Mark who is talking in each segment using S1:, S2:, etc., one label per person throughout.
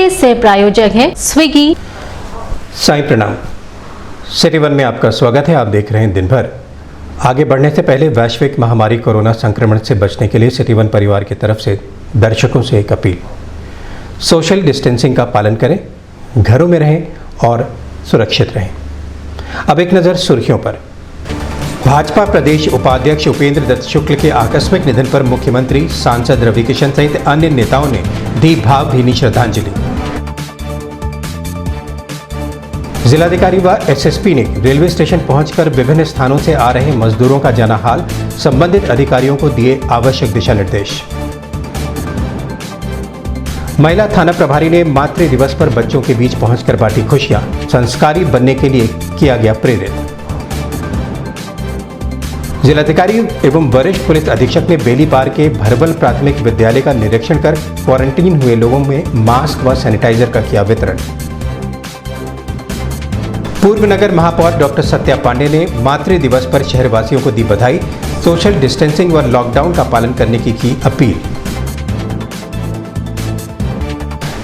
S1: इसके सह प्रायोजक है स्विगी।
S2: साईं प्रणाम। सिटी वन में आपका स्वागत है। आप देख रहे हैं दिन भर। आगे बढ़ने से पहले वैश्विक महामारी कोरोना संक्रमण से बचने के लिए सिटी वन परिवार की तरफ से दर्शकों से एक अपील। सोशल डिस्टेंसिंग का पालन करें, घरों में रहें और सुरक्षित रहें। अब एक नज़र सुर्खियों पर। भाजपा प्रदेश उपाध्यक्ष उपेंद्र दत्त शुक्ल के आकस्मिक निधन पर मुख्यमंत्री, सांसद रविकिशन सहित अन्य नेताओं ने दी भावभीनी श्रद्धांजलि। जिलाधिकारी व एसएसपी ने रेलवे स्टेशन पहुंचकर विभिन्न स्थानों से आ रहे मजदूरों का जाना हाल, संबंधित अधिकारियों को दिए आवश्यक दिशा निर्देश। महिला थाना प्रभारी ने मातृ दिवस पर बच्चों के बीच पहुंचकर बांटी खुशियां, संस्कारी बनने के लिए किया गया प्रेरित। जिलाधिकारी एवं वरिष्ठ पुलिस अधीक्षक ने बेलीपार के भरबल प्राथमिक विद्यालय का निरीक्षण कर क्वारंटीन हुए लोगों में मास्क व सैनिटाइजर का किया वितरण। पूर्व नगर महापौर डॉक्टर सत्या पांडे ने मातृ दिवस पर शहरवासियों को दी बधाई, सोशल डिस्टेंसिंग व लॉकडाउन का पालन करने की अपील।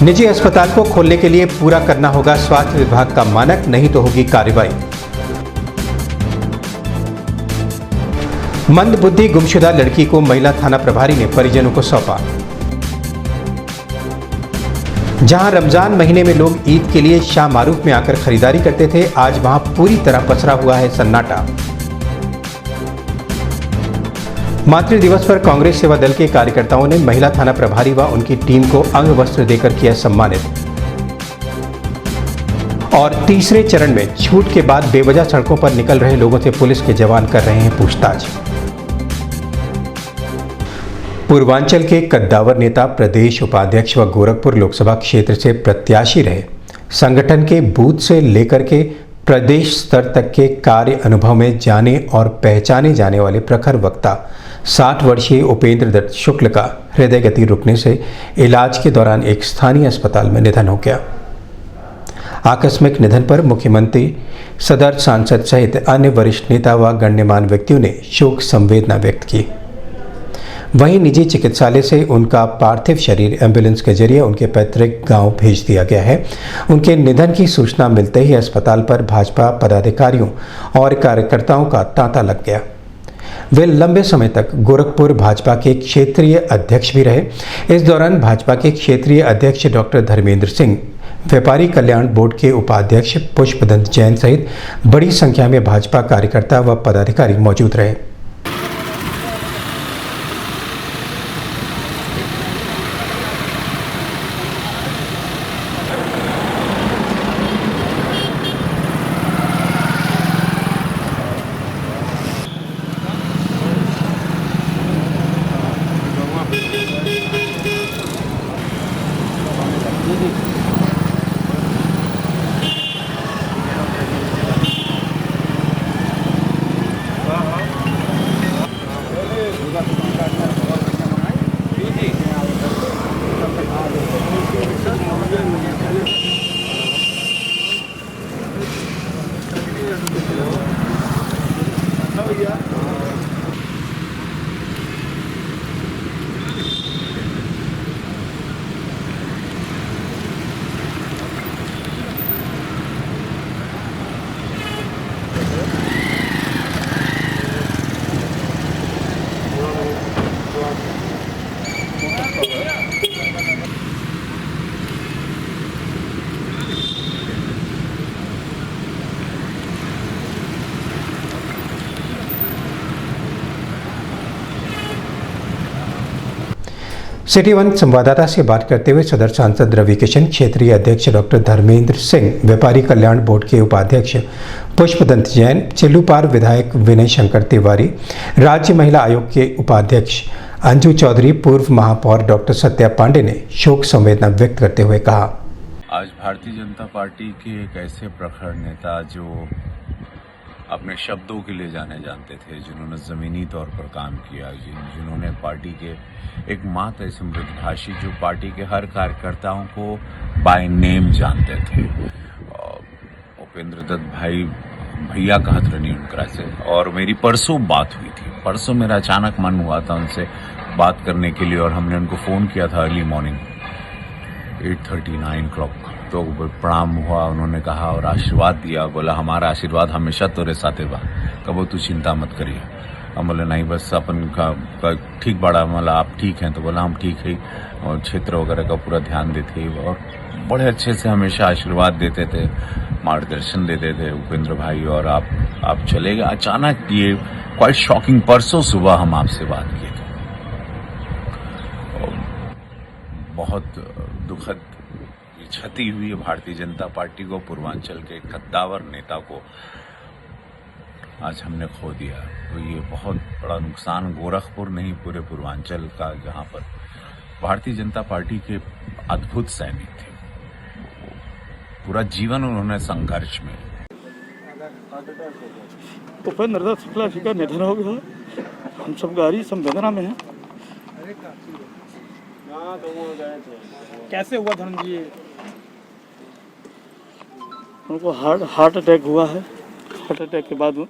S2: निजी अस्पताल को खोलने के लिए पूरा करना होगा स्वास्थ्य विभाग का मानक, नहीं तो होगी कार्रवाई। मंदबुद्धि गुमशुदा लड़की को महिला थाना प्रभारी ने परिजनों को सौंपा। जहां रमजान महीने में लोग ईद के लिए शाह मारूफ में आकर खरीदारी करते थे, आज वहां पूरी तरह पसरा हुआ है सन्नाटा। मातृ दिवस पर कांग्रेस सेवा दल के कार्यकर्ताओं ने महिला थाना प्रभारी व उनकी टीम को अंग वस्त्र देकर किया सम्मानित। और तीसरे चरण में छूट के बाद बेवजह सड़कों पर निकल रहे लोगों से पुलिस के जवान कर रहे हैं पूछताछ। पूर्वांचल के कद्दावर नेता, प्रदेश उपाध्यक्ष व गोरखपुर लोकसभा क्षेत्र से प्रत्याशी रहे, संगठन के बूथ से लेकर के प्रदेश स्तर तक के कार्य अनुभव में जाने और पहचाने जाने वाले प्रखर वक्ता 60 वर्षीय उपेंद्र दत्त शुक्ल का हृदय गति रुकने से इलाज के दौरान एक स्थानीय अस्पताल में निधन हो गया। आकस्मिक निधन पर मुख्यमंत्री, सदर सांसद सहित अन्य वरिष्ठ नेता व गण्यमान्य व्यक्तियों ने शोक संवेदना व्यक्त की। वहीं निजी चिकित्सालय से उनका पार्थिव शरीर एम्बुलेंस के जरिए उनके पैतृक गांव भेज दिया गया है। उनके निधन की सूचना मिलते ही अस्पताल पर भाजपा पदाधिकारियों और कार्यकर्ताओं का तांता लग गया। वे लंबे समय तक गोरखपुर भाजपा के क्षेत्रीय अध्यक्ष भी रहे। इस दौरान भाजपा के क्षेत्रीय अध्यक्ष डॉक्टर धर्मेंद्र सिंह, व्यापारी कल्याण बोर्ड के उपाध्यक्ष पुष्पदंत जैन सहित बड़ी संख्या में भाजपा कार्यकर्ता व पदाधिकारी मौजूद रहे। सिटी वन संवाददाता से बात करते हुए सदर सांसद रविकिशन, क्षेत्रीय अध्यक्ष डॉक्टर धर्मेंद्र सिंह, व्यापारी कल्याण बोर्ड के उपाध्यक्ष पुष्पदंत जैन, चिल्लूपार विधायक विनय शंकर तिवारी, राज्य महिला आयोग के उपाध्यक्ष अंजू चौधरी, पूर्व महापौर डॉक्टर सत्या पांडे ने शोक संवेदना व्यक्त करते हुए कहा,
S3: आज भारतीय जनता पार्टी के एक ऐसे प्रखर नेता जो अपने शब्दों के लिए जाने जानते थे, जिन्होंने ज़मीनी तौर पर काम किया, जिन्होंने पार्टी के एक मात्र ऐसे मृदभाषी जो पार्टी के हर कार्यकर्ताओं को बाय नेम जानते थे, उपेंद्र दत्त भाई भैया कहत रही उनकरा से। और मेरी परसों बात हुई थी, परसों मेरा अचानक मन हुआ था उनसे बात करने के लिए और हमने उनको फ़ोन किया था अर्ली मॉर्निंग 8:39 क्लॉक। तो प्रणाम हुआ, उन्होंने कहा और आशीर्वाद दिया। बोला हमारा आशीर्वाद हमेशा तोरे साथे बा, कबो तू चिंता मत करिए। हम बोले नहीं बस अपन का ठीक बड़ा, मतलब आप ठीक हैं? तो बोला हम ठीक है, और क्षेत्र वगैरह का पूरा ध्यान देते और बड़े अच्छे से हमेशा आशीर्वाद देते थे, मार्गदर्शन देते थे उपेंद्र भाई। और आप चले गए अचानक, ये क्वाइट शॉकिंग। परसों सुबह हम आपसे बात किए थे, बहुत दुखद क्षति हुई है भारतीय जनता पार्टी को, पूर्वांचल के कद्दावर नेता को आज हमने खो दिया। तो ये बहुत बड़ा नुकसान गोरखपुर नहीं, पूरे पूर्वांचल का, जहां पर भारतीय जनता पार्टी के अद्भुत सैनिक थे। पूरा जीवन उन्होंने संघर्ष में।
S4: उपेंद्र दत्त शुक्ला जी का निधन हो गया, हम सब गहरी संवेदना में हैं।
S5: कैसे हुआ धर्म जी?
S4: उनको हार्ट अटैक हुआ है। हार्ट अटैक के बाद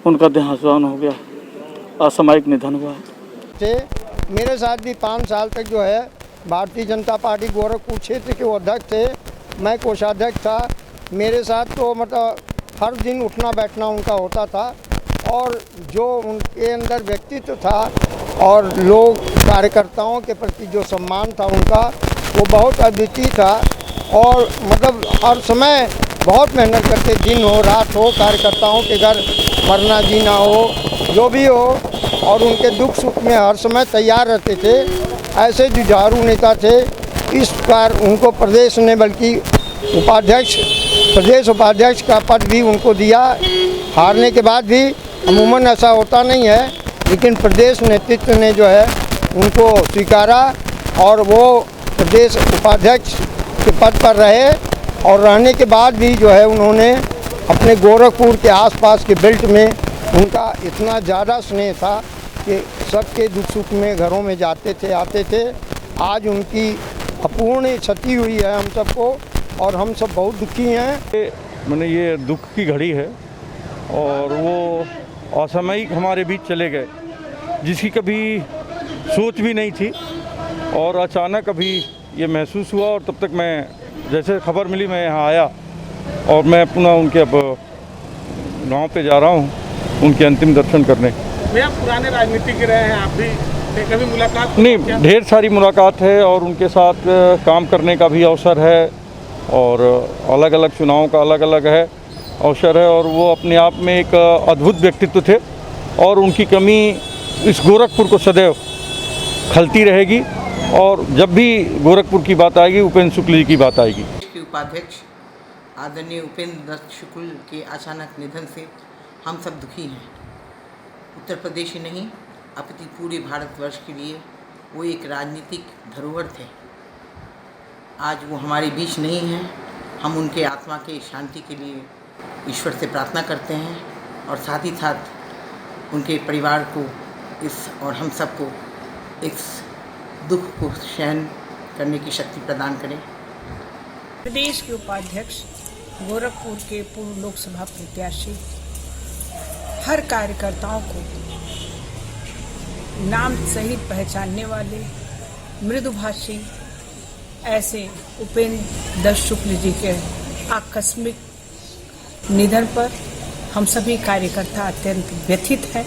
S4: उनका देहांतवान हो गया, असामयिक निधन हुआ है।
S6: मेरे साथ भी 5 साल तक जो है भारतीय जनता पार्टी गोरखपुर क्षेत्र के अध्यक्ष थे, मैं कोषाध्यक्ष था। मेरे साथ तो मतलब हर दिन उठना बैठना उनका होता था, और जो उनके अंदर व्यक्तित्व था और लोग कार्यकर्ताओं के प्रति जो सम्मान था उनका, वो बहुत अद्वितीय था। और मतलब हर समय बहुत मेहनत करते, दिन हो रात हो, कार्यकर्ताओं के घर मरना जीना हो, जो भी हो, और उनके दुख सुख में हर समय तैयार रहते थे। ऐसे जुझारू नेता थे। इस बार उनको प्रदेश ने बल्कि प्रदेश उपाध्यक्ष का पद भी उनको दिया। हारने के बाद भी अमूमन ऐसा होता नहीं है, लेकिन प्रदेश नेतृत्व ने जो है उनको स्वीकारा, और वो प्रदेश उपाध्यक्ष के पद पर रहे। और रहने के बाद भी जो है उन्होंने अपने गोरखपुर के आसपास के बेल्ट में उनका इतना ज़्यादा स्नेह था कि सबके दुख सुख में घरों में जाते थे, आते थे। आज उनकी अपूर्ण क्षति हुई है हम सबको, और हम सब बहुत दुखी हैं।
S4: मैंने ये दुख की घड़ी है, और वो असामयिक हमारे बीच चले गए, जिसकी कभी सोच भी नहीं थी, और अचानक अभी ये महसूस हुआ। और तब तक मैं, जैसे खबर मिली, मैं यहाँ आया, और मैं पुनः उनके अब गांव पे जा रहा हूँ उनके अंतिम दर्शन करने।
S5: भैया पुराने राजनीतिक रहे हैं आप भी, कभी मुलाकात?
S4: नहीं, ढेर सारी मुलाकात है, और उनके साथ काम करने का भी अवसर है, और अलग अलग चुनावों का अलग अलग है अवसर है। और वो अपने आप में एक अद्भुत व्यक्तित्व थे, और उनकी कमी इस गोरखपुर को सदैव खलती रहेगी। और जब भी गोरखपुर की बात आएगी, उपेंद्र शुक्ल जी की बात आएगी।
S7: के उपाध्यक्ष आदरणीय उपेंद्र दत्त शुक्ल के अचानक निधन से हम सब दुखी हैं। उत्तर प्रदेश ही नहीं, अपितु पूरे भारतवर्ष के लिए वो एक राजनीतिक धरोहर थे। आज वो हमारे बीच नहीं हैं। हम उनके आत्मा के शांति के लिए ईश्वर से प्रार्थना करते हैं, और साथ ही साथ उनके परिवार को और हम सबको इस दुख को सहन करने की शक्ति प्रदान करें।
S8: प्रदेश के उपाध्यक्ष, गोरखपुर के पूर्व लोकसभा प्रत्याशी, हर कार्यकर्ताओं को नाम सहित पहचानने वाले मृदुभाषी ऐसे उपेंद्र दत्त शुक्ल जी के आकस्मिक निधन पर हम सभी कार्यकर्ता अत्यंत व्यथित हैं।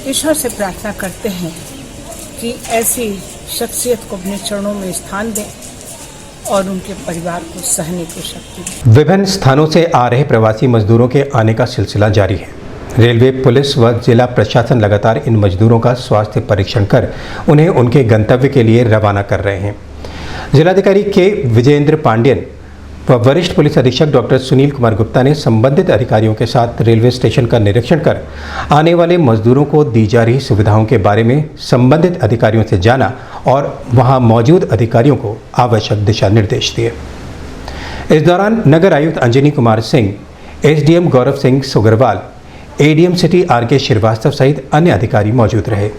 S8: ईश्वर से प्रार्थना करते हैं कि ऐसी शख्सियत को अपने चरणों में स्थान दें और उनके परिवार को सहने की शक्ति दें।
S2: विभिन्न स्थानों से आ रहे प्रवासी मजदूरों के आने का सिलसिला जारी है। रेलवे, पुलिस व जिला प्रशासन लगातार इन मजदूरों का स्वास्थ्य परीक्षण कर उन्हें उनके गंतव्य के लिए रवाना कर रहे हैं। जिलाधिकारी के विजयेंद्र पांडेयन व वरिष्ठ पुलिस अधीक्षक डॉक्टर सुनील कुमार गुप्ता ने संबंधित अधिकारियों के साथ रेलवे स्टेशन का निरीक्षण कर आने वाले मजदूरों को दी जा रही सुविधाओं के बारे में संबंधित अधिकारियों से जाना और वहां मौजूद अधिकारियों को आवश्यक दिशा निर्देश दिए। इस दौरान नगर आयुक्त Anjani Kumar Singh, SDM Gaurav Singh Sogarwal, ADM city R K. Srivastava सहित अन्य अधिकारी मौजूद रहे।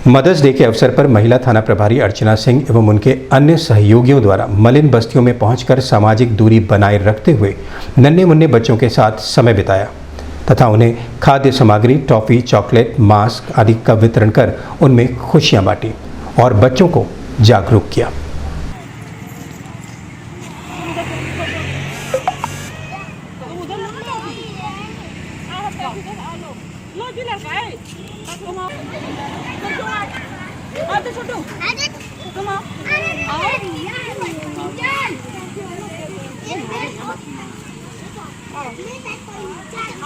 S2: मदर्स डे के अवसर पर महिला थाना प्रभारी अर्चना सिंह एवं उनके अन्य सहयोगियों द्वारा मलिन बस्तियों में पहुंचकर सामाजिक दूरी बनाए रखते हुए नन्हे मुन्ने बच्चों के साथ समय बिताया तथा उन्हें खाद्य सामग्री, टॉफी, चॉकलेट, मास्क आदि का वितरण कर उनमें खुशियां बांटी और बच्चों को जागरूक किया।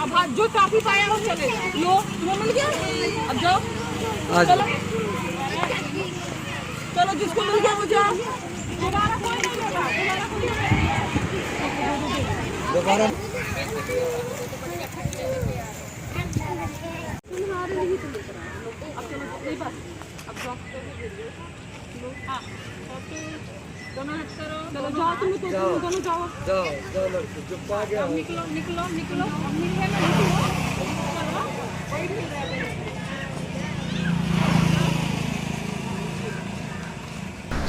S9: अब जो काफी पाया वो चले लो, तुम्हें मिल गया। अब जाओ, चलो चलो, जिसको मिल गया वो जाओ। दोबारा कोई नहीं देगा, दोबारा दोनों हट करो, चलो जाओ, तुम दोनों जाओ, चुप आ गया, निकलो निकलो निकलो, निकलो चलो, कोई नहीं रह गया।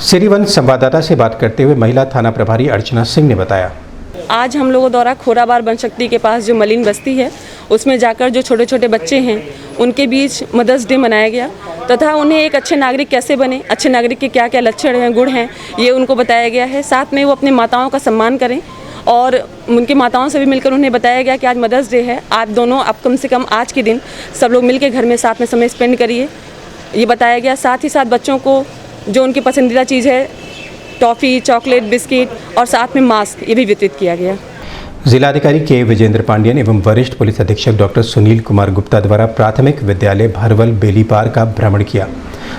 S2: सिरीवन संवाददाता से बात करते हुए महिला थाना प्रभारी अर्चना सिंह ने बताया,
S10: आज हम लोगों द्वारा खोराबार बनशक्ति के पास जो मलिन बस्ती है उसमें जाकर जो छोटे छोटे बच्चे हैं उनके बीच मदर्स डे मनाया गया तथा उन्हें एक अच्छे नागरिक कैसे बने, अच्छे नागरिक के क्या क्या लक्षण हैं, गुण हैं, ये उनको बताया गया है। साथ में वो अपनी माताओं का सम्मान करें और उनकी माताओं से भी मिलकर उन्हें बताया गया कि आज मदर्स डे है, आप दोनों आप कम से कम आज के दिन सब लोग मिल के घर में साथ में समय स्पेंड करिए, ये बताया गया। साथ ही साथ बच्चों को जो उनकी पसंदीदा चीज़ है टॉफ़ी, चॉकलेट, बिस्किट और साथ में मास्क ये भी वितरित किया गया।
S2: जिलाधिकारी के विजेंद्र पांडियन एवं वरिष्ठ पुलिस अधीक्षक डॉक्टर सुनील कुमार गुप्ता द्वारा प्राथमिक विद्यालय भरवल बेलीपार का भ्रमण किया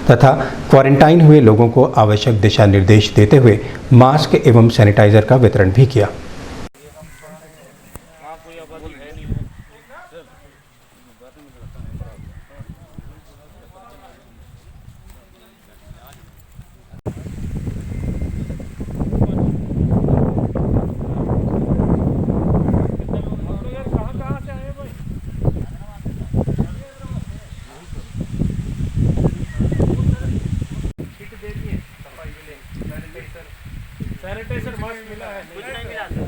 S2: तथा क्वारंटाइन हुए लोगों को आवश्यक दिशा निर्देश देते हुए मास्क एवं सैनिटाइजर का वितरण भी किया।
S5: सैनिटाइजर मास्क मिला है, कुछ नहीं मिला था।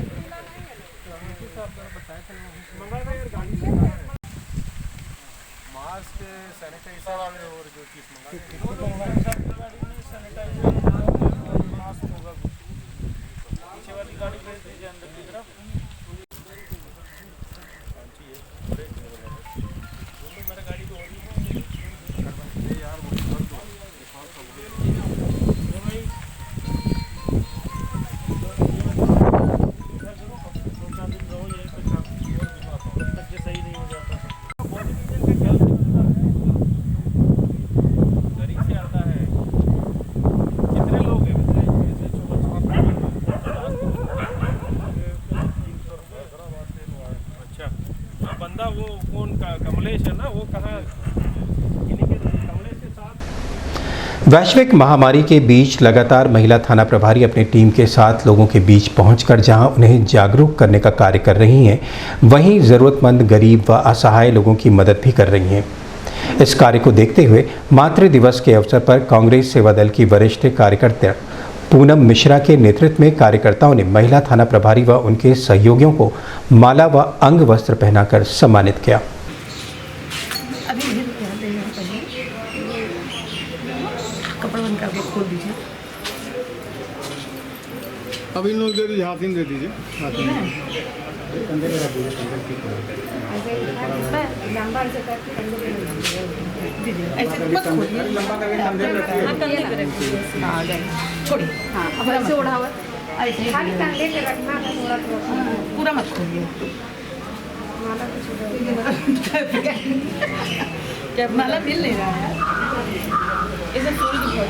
S5: मास्क, सैनिटाइजर और जो चीज़ मास्क होगा, पीछे वाली गाड़ी भेज दीजिए अंदर की तरफ। मेरा गाड़ी तो हो रही है यार, वो कर दो बंदा वो कौन का कमलेश है ना, वो कहाँ कमलेश के साथ।
S2: वैश्विक महामारी के बीच लगातार महिला थाना प्रभारी अपनी टीम के साथ लोगों के बीच पहुंचकर जहां उन्हें जागरूक करने का कार्य कर रही हैं, वहीं ज़रूरतमंद, गरीब व असहाय लोगों की मदद भी कर रही हैं। इस कार्य को देखते हुए मातृ दिवस के अवसर पर कांग्रेस सेवा दल की वरिष्ठ कार्यकर्ता पूनम मिश्रा के नेतृत्व में कार्यकर्ताओं ने महिला थाना प्रभारी व उनके सहयोगियों को माला व अंग वस्त्र पहनाकर सम्मानित किया।
S5: अब इन लोग दे दीजिए, हाथ दे दीजिए,
S9: छोड़िए, हाँ अब ऐसे उड़ावा, ऐसे पूरा मत खोलिए। क्या माला मिल नहीं रहा है, इसे फूल भी बहुत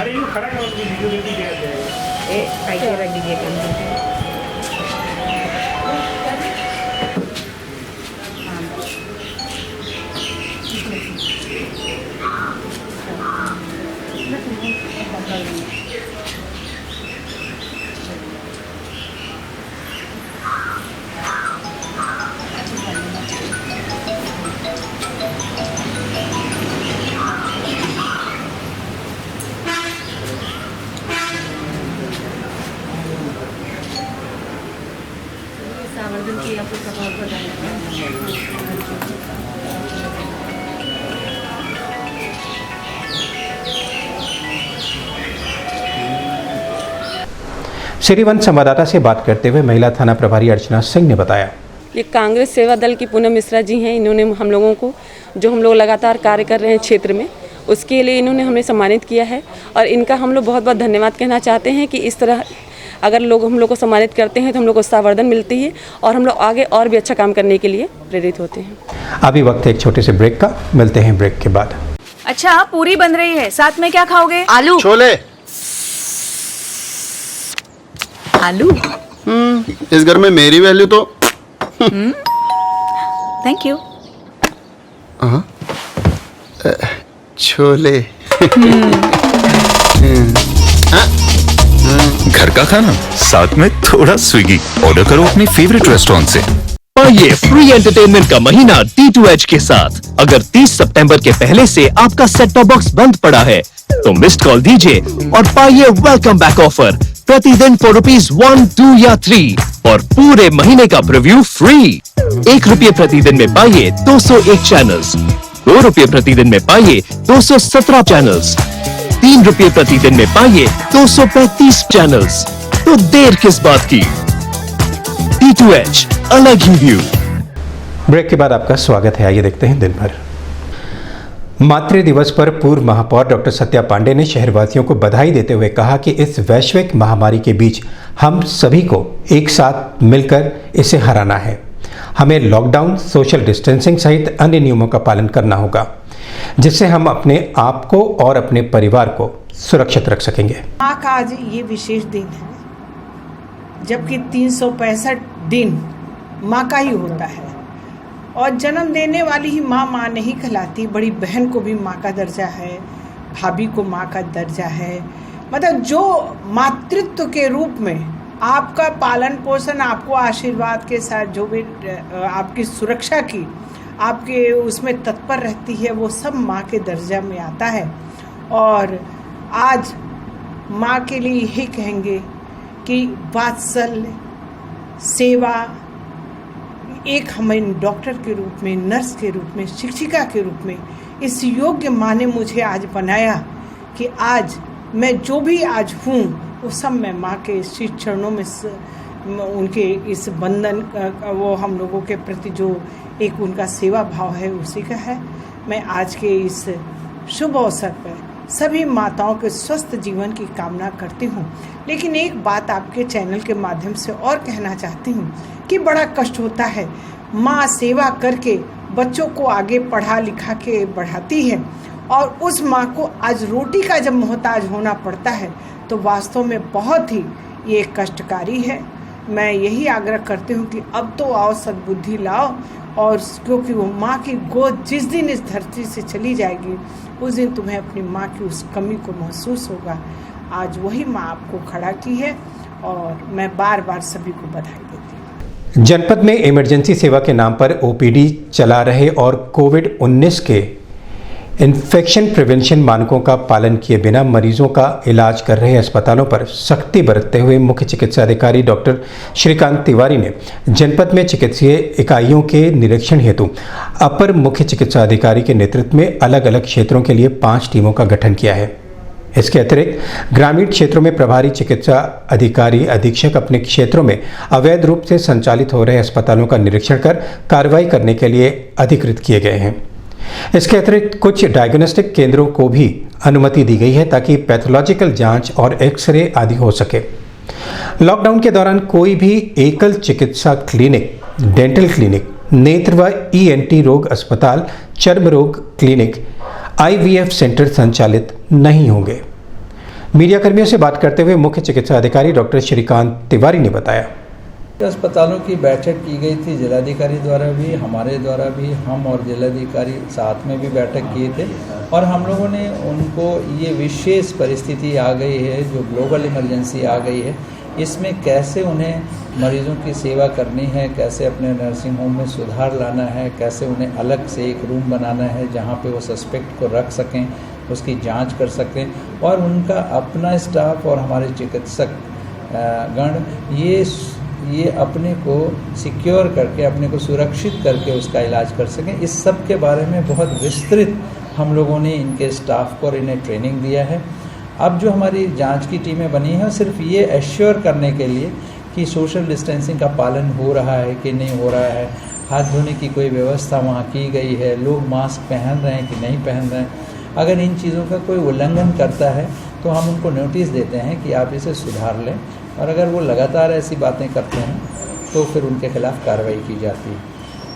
S5: अरे ये खड़ा कर वीडियो दे दीजिए, ए कैसे रख दीजिए।
S2: श्रीवन संवाददाता से बात करते हुए महिला थाना प्रभारी अर्चना सिंह ने बताया,
S10: ये कांग्रेस सेवा दल की पूनम मिश्रा जी हैं। इन्होंने हम लोगों को, जो हम लोग लगातार कार्य कर रहे हैं क्षेत्र में, उसके लिए इन्होंने हमें सम्मानित किया है और इनका हम लोग बहुत बहुत धन्यवाद कहना चाहते हैं कि इस तरह अगर लोग हम लोग को सम्मानित करते हैं तो हम लोग को उत्साहवर्धन मिलती है और हम लोग आगे और भी अच्छा काम करने के लिए प्रेरित होते हैं।
S2: अभी वक्त है एक छोटे से ब्रेक का, मिलते हैं ब्रेक के बाद।
S11: अच्छा, पूरी बन रही है, साथ में क्या खाओगे?
S12: आलू छोले।
S11: आलू।
S12: इस घर में मेरी वैल्यू तो
S11: थैंक यू।
S12: छोले।
S13: घर का खाना साथ में थोड़ा स्विगी, ऑर्डर करो अपने फेवरेट रेस्टोरेंट से।
S14: ये फ्री एंटरटेनमेंट का महीना D2H के साथ। अगर 30 सितंबर के पहले से आपका सेट टॉप बॉक्स बंद पड़ा है तो मिस्ड कॉल दीजिए और पाइए वेलकम बैक ऑफर प्रतिदिन for ₹1, 2 या 3 और पूरे महीने का प्रीव्यू फ्री। ₹1 प्रतिदिन में पाइए 201 चैनल्स, ₹2 प्रतिदिन में पाइए 217 चैनल्स, ₹3 प्रतिदिन में पाइए 235 चैनल्स। तो देर किस बात की? D2H, अलग ही व्यू।
S2: ब्रेक के बाद आपका स्वागत है। आइए देखते हैं दिन भर। मातृ दिवस पर पूर्व महापौर डॉक्टर सत्या पांडे ने शहरवासियों को बधाई देते हुए कहा कि इस वैश्विक महामारी के बीच हम सभी को एक साथ मिलकर इसे हराना है। हमें लॉकडाउन, सोशल डिस्टेंसिंग सहित अन्य नियमों का पालन करना होगा, जिससे हम अपने आप को और अपने परिवार को सुरक्षित रख सकेंगे।
S8: माँ का आज ये विशेष दिन है, जबकि 365 दिन माँ का ही होता है और जन्म देने वाली ही माँ नहीं कहलाती। बड़ी बहन को भी माँ का दर्जा है, भाभी को माँ का दर्जा है। मतलब जो मातृत्व के रूप में आपका पालन पोषण, आपको आशीर्वाद के साथ जो भी आपकी सुरक्षा की आपके उसमें तत्पर रहती है, वो सब माँ के दर्जा में आता है। और आज माँ के लिए यही कहेंगे कि वात्सल्य, सेवा, एक हमें डॉक्टर के रूप में, नर्स के रूप में, शिक्षिका के रूप में इस योग्य माँ ने मुझे आज बनाया कि आज मैं जो भी आज हूँ वो सब मैं माँ के श्री चरणों में उनके इस बंधन वो हम लोगों के प्रति जो एक उनका सेवा भाव है उसी का है। मैं आज के इस शुभ अवसर पर सभी माताओं के स्वस्थ जीवन की कामना करती हूँ। लेकिन एक बात आपके चैनल के माध्यम से और कहना चाहती हूँ कि बड़ा कष्ट होता है। माँ सेवा करके बच्चों को आगे पढ़ा लिखा के बढ़ाती है और उस माँ को आज रोटी का जब मोहताज होना पड़ता है तो वास्तव में बहुत ही ये कष्टकारी है। मैं यही आग्रह करती हूँ कि अब तो आओ, सद्बुद्धि लाओ, और क्योंकि वो माँ की गोद जिस दिन इस धरती से चली जाएगी उस दिन तुम्हें अपनी माँ की उस कमी को महसूस होगा। आज वही माँ आपको खड़ा की है और मैं बार बार सभी को बधाई देती हूँ।
S2: जनपद में इमरजेंसी सेवा के नाम पर ओपीडी चला रहे और कोविड-19 के इन्फेक्शन प्रिवेंशन मानकों का पालन किए बिना मरीजों का इलाज कर रहे अस्पतालों पर सख्ती बरतते हुए मुख्य चिकित्सा अधिकारी डॉक्टर श्रीकांत तिवारी ने जनपद में चिकित्सीय इकाइयों के निरीक्षण हेतु अपर मुख्य चिकित्सा अधिकारी के नेतृत्व में अलग अलग क्षेत्रों के लिए 5 टीमों का गठन किया है। इसके अतिरिक्त ग्रामीण क्षेत्रों में प्रभारी चिकित्सा अधिकारी अधीक्षक अपने क्षेत्रों में अवैध रूप से संचालित हो रहे अस्पतालों का निरीक्षण कर कार्रवाई करने के लिए अधिकृत किए गए हैं। इसके अतिरिक्त कुछ डायग्नोस्टिक केंद्रों को भी अनुमति दी गई है ताकि पैथोलॉजिकल जांच और एक्सरे आदि हो सके। लॉकडाउन के दौरान कोई भी एकल चिकित्सा क्लिनिक, डेंटल क्लिनिक, नेत्र व ENT रोग अस्पताल, चर्म रोग क्लिनिक, IVF सेंटर संचालित नहीं होंगे। मीडिया कर्मियों से बात करते हुए मुख्य चिकित्सा अधिकारी डॉक्टर श्रीकांत तिवारी ने बताया,
S15: अस्पतालों की बैठक की गई थी, जिलाधिकारी द्वारा भी, हमारे द्वारा भी, हम और जिलाधिकारी साथ में भी बैठक किए थे और हम लोगों ने उनको ये विशेष परिस्थिति आ गई है जो ग्लोबल इमरजेंसी आ गई है, इसमें कैसे उन्हें मरीजों की सेवा करनी है, कैसे अपने नर्सिंग होम में सुधार लाना है, कैसे उन्हें अलग से एक रूम बनाना है जहाँ पे वो सस्पेक्ट को रख सकें, उसकी जांच कर सकें और उनका अपना स्टाफ और हमारे चिकित्सक गण ये ये अपने को सिक्योर करके, अपने को सुरक्षित करके उसका इलाज कर सकें। इस सब के बारे में बहुत विस्तृत हम लोगों ने इनके स्टाफ को और इन्हें ट्रेनिंग दिया है। अब जो हमारी जांच की टीमें बनी हैं सिर्फ ये एश्योर करने के लिए कि सोशल डिस्टेंसिंग का पालन हो रहा है कि नहीं हो रहा है, हाथ धोने की कोई व्यवस्था वहाँ की गई है, लोग मास्क पहन रहे हैं कि नहीं पहन रहे हैं। अगर इन चीज़ों का कोई उल्लंघन करता है तो हम उनको नोटिस देते हैं कि आप इसे सुधार लें, और अगर वो लगातार ऐसी बातें करते हैं तो फिर उनके खिलाफ़ कार्रवाई की जाती है।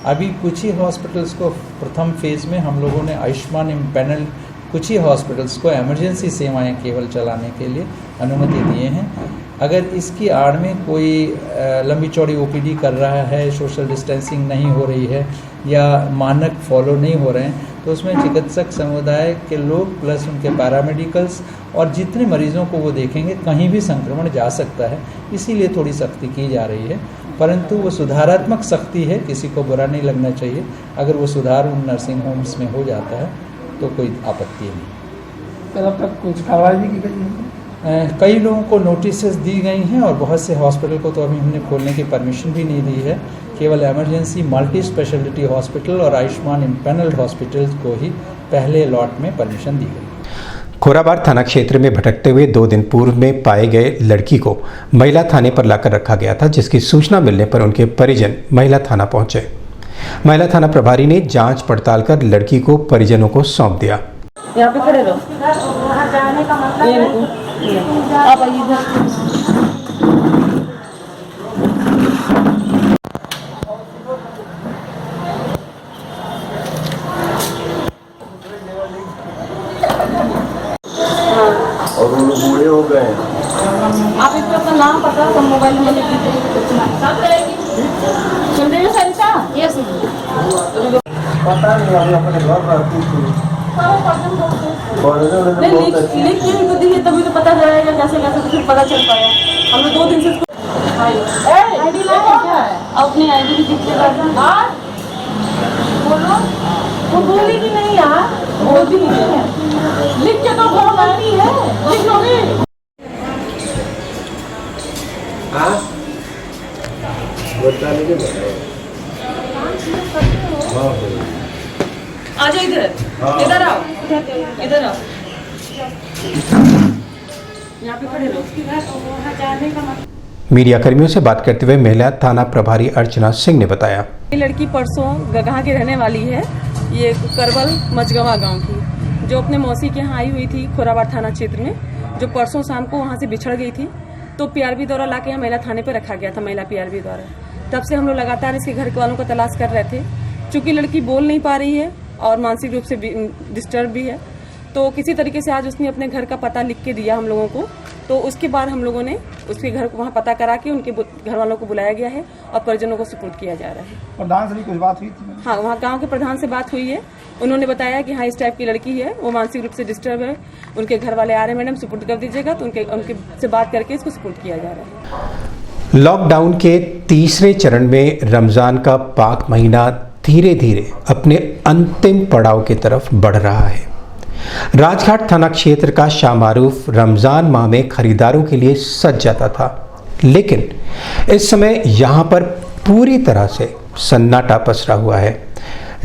S15: अभी कुछ ही हॉस्पिटल्स को प्रथम फेज़ में हम लोगों ने आयुष्मान इम्पैनल कुछ ही हॉस्पिटल्स को इमरजेंसी सेवाएं केवल चलाने के लिए अनुमति दिए हैं। अगर इसकी आड़ में कोई लंबी चौड़ी ओपीडी कर रहा है, सोशल डिस्टेंसिंग नहीं हो रही है या मानक फॉलो नहीं हो रहे हैं, तो उसमें चिकित्सक समुदाय के लोग प्लस उनके पैरामेडिकल्स और जितने मरीजों को वो देखेंगे कहीं भी संक्रमण जा सकता है, इसीलिए थोड़ी सख्ती की जा रही है। परंतु वो सुधारात्मक सख्ती है, किसी को बुरा नहीं लगना चाहिए। अगर वो सुधार उन नर्सिंग होम्स में हो जाता है तो कोई आपत्ति नहीं।
S16: अब तक कुछ कार्रवाई भी की गई है?
S15: कई लोगों को नोटिसेस दी गई हैं और बहुत से हॉस्पिटल को तो अभी हमने खोलने की परमिशन भी नहीं दी है। केवल इमरजेंसी मल्टी स्पेशलिटी हॉस्पिटल और आयुष्मान इम्पैनल्ड हॉस्पिटल को ही पहले लॉट में परमिशन दी गई।
S2: खोराबार थाना क्षेत्र में भटकते हुए 2 दिन पूर्व में पाए गए लड़की को महिला थाने पर लाकर रखा गया था, जिसकी सूचना मिलने पर उनके परिजन महिला थाना पहुंचे। महिला थाना प्रभारी ने जांच पड़ताल कर लड़की को परिजनों को सौंप दिया।
S10: यहाँ पे खड़े रहो। आप आइए इधर।
S17: और वो लोग बूढ़े हो गए हैं।
S10: आप इसका अपना नाम पता और मोबाइल नंबर लिख दीजिए। सुन रही हो सरिता? यस।
S17: पता नहीं, अभी अपने घर रहती थी।
S10: लिख के इनको दीजिए तभी तो पता चलेगा कैसे कैसे तो फिर पता चल पाया। हम लोग 2 दिन से आईडी लाया क्या है? अपनी आईडी भी दिख के बोलो। वो बोली कि नहीं यार, बोलती नहीं है। लिख के तो बहुत आईडी है, लिख लोगे।
S17: हाँ बता लीजिए, बताओ।
S10: आ जाओ इधर, इधर आओ, इधर आओ। यहाँ पे खड़े रहो।
S2: मीडिया कर्मियों से बात करते हुए महिला थाना प्रभारी अर्चना सिंह ने बताया,
S10: ये लड़की परसों गगहा की रहने वाली है, ये करवल मचगवा गांव की, जो अपने मौसी के यहाँ आई हुई थी खोराबार थाना क्षेत्र में, जो परसों शाम को वहाँ से बिछड़ गई थी। तो पीआरबी द्वारा लाके यहाँ महिला थाने पर रखा गया था, महिला पीआरबी द्वारा। तब से हम लोग लगातार इसके घर वालों को तलाश कर रहे थे। चूँकि लड़की बोल नहीं पा रही है और मानसिक रूप से डिस्टर्ब भी है, तो किसी तरीके से आज उसने अपने घर का पता लिख के दिया हम लोगों को। तो उसके बाद हम लोगों ने उसके घर को वहाँ पता करा के उनके घर वालों को बुलाया गया है और परिजनों को सुपुर्द किया जा रहा है।
S16: प्रधान से भी कुछ बात हुई थी?
S10: हाँ, वहाँ गांव के प्रधान से बात हुई है। उन्होंने बताया कि हाँ, इस टाइप की लड़की है, वो मानसिक रूप से डिस्टर्ब है, उनके घर वाले आ रहे हैं, मैडम सुपुर्द कर दीजिएगा। तो उनके से बात करके इसको सुपुर्द किया जा रहा है।
S2: लॉकडाउन के तीसरे चरण में रमजान का पाक महीना धीरे धीरे अपने अंतिम पड़ाव की तरफ बढ़ रहा है। राजघाट थाना क्षेत्र का शाहमारूफ रमजान माह में खरीदारों के लिए सज जाता था, लेकिन इस समय यहां पर पूरी तरह से सन्नाटा पसरा हुआ है।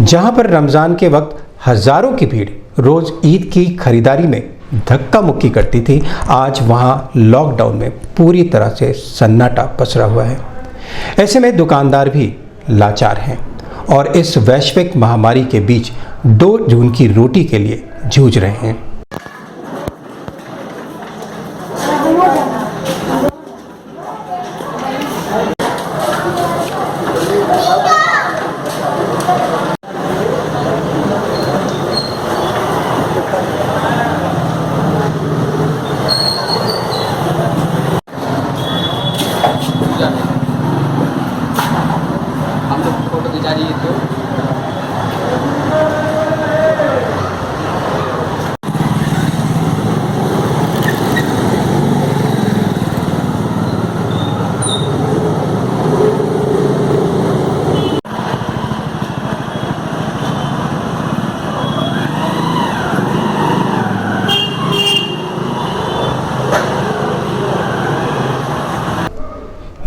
S2: जहां पर रमजान के वक्त हजारों की भीड़ रोज ईद की खरीदारी में धक्का मुक्की करती थी, आज वहां लॉकडाउन में पूरी तरह से सन्नाटा पसरा हुआ है। ऐसे में दुकानदार भी लाचार हैं और इस वैश्विक महामारी के बीच 2 जून की रोटी के लिए जूझ रहे हैं।
S18: हम लोग फोटो खिंचा रही है तो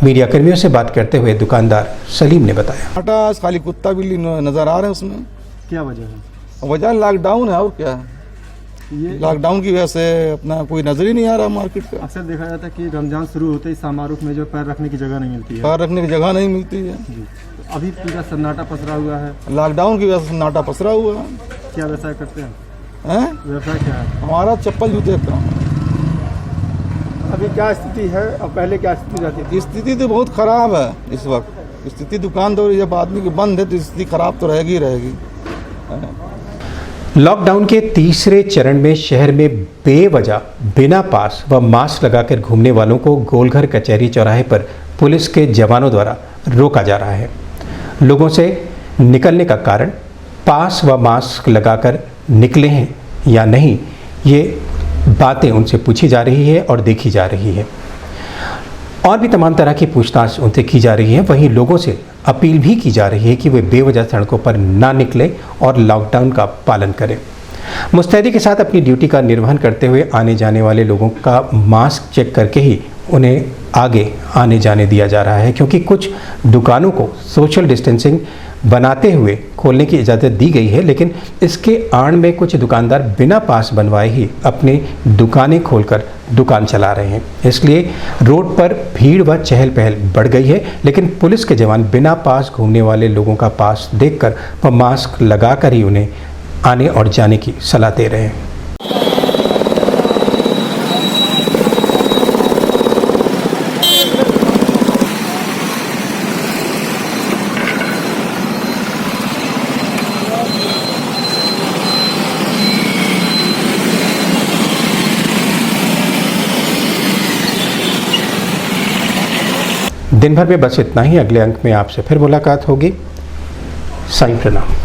S2: मीडिया कर्मियों से बात करते हुए दुकानदार सलीम ने बताया,
S18: आटा खाली कुत्ता बिल्ली नजर आ रहे हैं उसमें।
S16: क्या वजह है?
S18: वजह लॉकडाउन है और क्या है,
S16: ये
S18: लॉकडाउन की वजह से अपना कोई नजर ही नहीं आ रहा मार्केट का।
S16: अक्सर देखा जाता है कि रमजान शुरू होते ही समारोह में जो पैर रखने की जगह नहीं मिलती है,
S18: पैर रखने की जगह नहीं मिलती है।
S16: अभी पूरा सन्नाटा पसरा हुआ है,
S18: लॉकडाउन की वजह से सन्नाटा पसरा हुआ है।
S16: क्या व्यवसाय करते हैं?
S18: व्यवसाय
S16: क्या है?
S18: हमारा चप्पल जूते का।
S16: अभी क्या स्थिति है और पहले क्या स्थिति रहती थी?
S18: स्थिति तो बहुत खराब है इस वक्त। स्थिति दुकान तो जब आदमी की बंद है तो स्थिति खराब तो रहेगी रहेगी।
S2: लॉकडाउन के तीसरे चरण में शहर में बेवजह बिना पास व मास्क लगाकर घूमने वालों को गोलघर कचहरी चौराहे पर पुलिस के जवानों द्वारा रोका जा रहा है। लोगों से निकलने का कारण पास व मास्क लगाकर निकले हैं या नहीं, ये बातें उनसे पूछी जा रही है और देखी जा रही है। और भी तमाम तरह की पूछताछ उनसे की जा रही है। वहीं लोगों से अपील भी की जा रही है कि वे बेवजह सड़कों पर ना निकलें और लॉकडाउन का पालन करें। मुस्तैदी के साथ अपनी ड्यूटी का निर्वहन करते हुए आने जाने वाले लोगों का मास्क चेक करके ही उन्हें आगे आने जाने दिया जा रहा है, क्योंकि कुछ दुकानों को सोशल डिस्टेंसिंग बनाते हुए खोलने की इजाज़त दी गई है, लेकिन इसके आड़ में कुछ दुकानदार बिना पास बनवाए ही अपनी दुकानें खोलकर दुकान चला रहे हैं। इसलिए रोड पर भीड़ व चहल पहल बढ़ गई है, लेकिन पुलिस के जवान बिना पास घूमने वाले लोगों का पास देखकर व मास्क लगाकर ही उन्हें आने और जाने की सलाह दे रहे हैं। दिन भर में बस इतना ही। अगले अंक में आपसे फिर मुलाकात होगी। साईं प्रणाम।